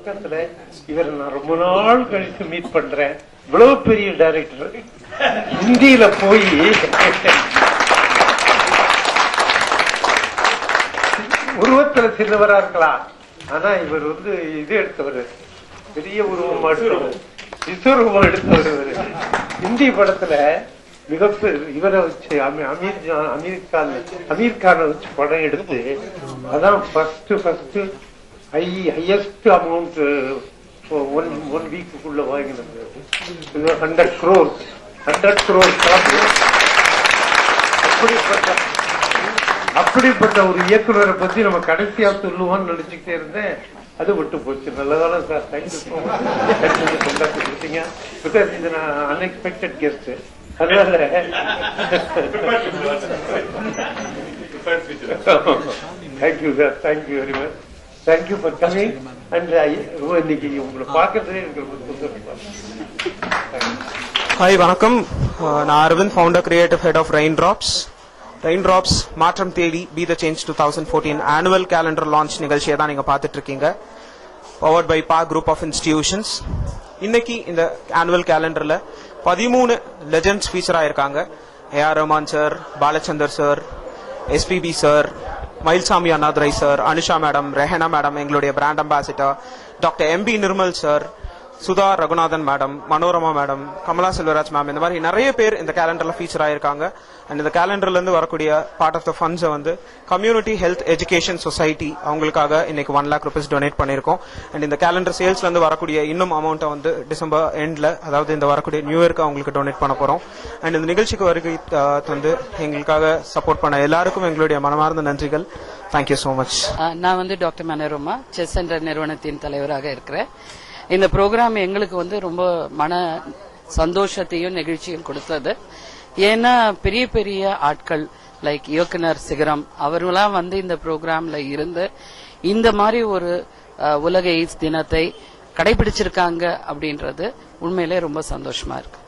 பக்கத்துல இவர் நான் ரொம்ப நாள் கழித்து மீட் பண்றேன். இவ்வளவு பெரிய டைரக்டர் இந்தியில போய் உருவத்துல சின்னவரா இருக்கலாம், ஆனா இவர் இது எடுத்தவர், பெரிய உருவமா எடுத்தவர், விஸ்வரூபம் எடுத்தவர். ஹிந்தி படத்துல மிகப்பெரிய இவரை வச்சு அமீர் கானை வச்சு படம் எடுத்து அதான் ஃபர்ஸ்ட் ஹையஸ்ட் அமௌண்ட் ஒன் வீக்குள்ள வாங்கினது. 100 crores அப்படிப்பட்ட ஒரு இயக்குநரை பத்தி நம்ம கடைசியா சொல்லுவோம்னு நினைச்சுக்கிட்டே இருந்தேன். அது விட்டு போச்சு. நல்லதான சார், தேங்க்யூ ஸோ மச் கொடுத்தீங்க. பிகாஸ் இது நான் அன்எக்ஸ்பெக்டட் கெஸ்ட், அதனால thank you sir, thank you very much, thank you for coming. And இன்னைக்கு உங்களை பார்க்கறதுலே எனக்கு ரொம்ப சந்தோஷமா. ஹாய், வணக்கம். நான் Aravind, founder, creative head of raindrops மாற்றம் தேடி be the change 2014 annual calendar launch நிகழ்ச்சியை தான் நீங்க பார்த்துட்டு இருக்கீங்க. பவர்ட் பை பா குரூப் ஆஃப் இன்ஸ்டிடியூஷன்ஸ். இன்னைக்கு இந்த ஆனுவல் கேலண்டர்ல 13 லெஜெண்ட்ஸ் ஃபீச்சர் ஆயிருக்காங்க. A R Rahman sir, Balachander sir, SPB sir, Mayilsamy Annadurai sir, Anusha madam, Rehana madam, எங்களுடைய brand ambassador, doctor MP Nirmal sir, Sudha Raghunathan madam, Manorama madam, Kamala Selvaraj ma'am, இந்த மாதிரி நிறைய பேர் இந்த கேலண்டர்ல ஃபீச்சர் ஆயிருக்காங்க. அண்ட் இந்த கேலண்டர்ல இருந்து வரக்கூடிய பார்ட் ஆஃப் த ஃபண்ட்ஸை கம்யூனிட்டி ஹெல்த் எஜுகேஷன் சொசைட்டி அவங்களுக்காக இன்னைக்கு 1 lakh rupees டொனேட் பண்ணிருக்கோம். அண்ட் இந்த கேலண்டர் சேல்ஸ்ல இருந்து வரக்கூடிய இன்னும் அமௌண்ட்டை டிசம்பர் எண்ட்ல, அதாவது இந்த வரக்கூடிய நியூ இயர்க்கு அவங்களுக்கு டொனேட் பண்ண போறோம். அண்ட் இந்த நிகழ்ச்சிக்கு வருகை எங்களுக்காக சப்போர்ட் பண்ண எல்லாருக்கும் எங்களுடைய மனமார்ந்த நன்றிகள். Thank you so much. நான் டாக்டர் மனோரமா, செஸ் சென்டர் நிறுவனத்தின் தலைவராக இருக்கிறேன். இந்த ப்ரோக்ராம் எங்களுக்கு ரொம்ப மன சந்தோஷத்தையும் நெகிழ்ச்சியும் கொடுத்தது. ஏன்னா பெரிய பெரிய ஆட்கள் லைக் இயக்குனர் சிகரம் அவர்களாம் இந்த ப்ரோக்ராம்ல இருந்து இந்த மாதிரி ஒரு உலக எய்ட்ஸ் தினத்தை கடைபிடிச்சிருக்காங்க அப்படின்றது உண்மையிலே ரொம்ப சந்தோஷமா இருக்கு.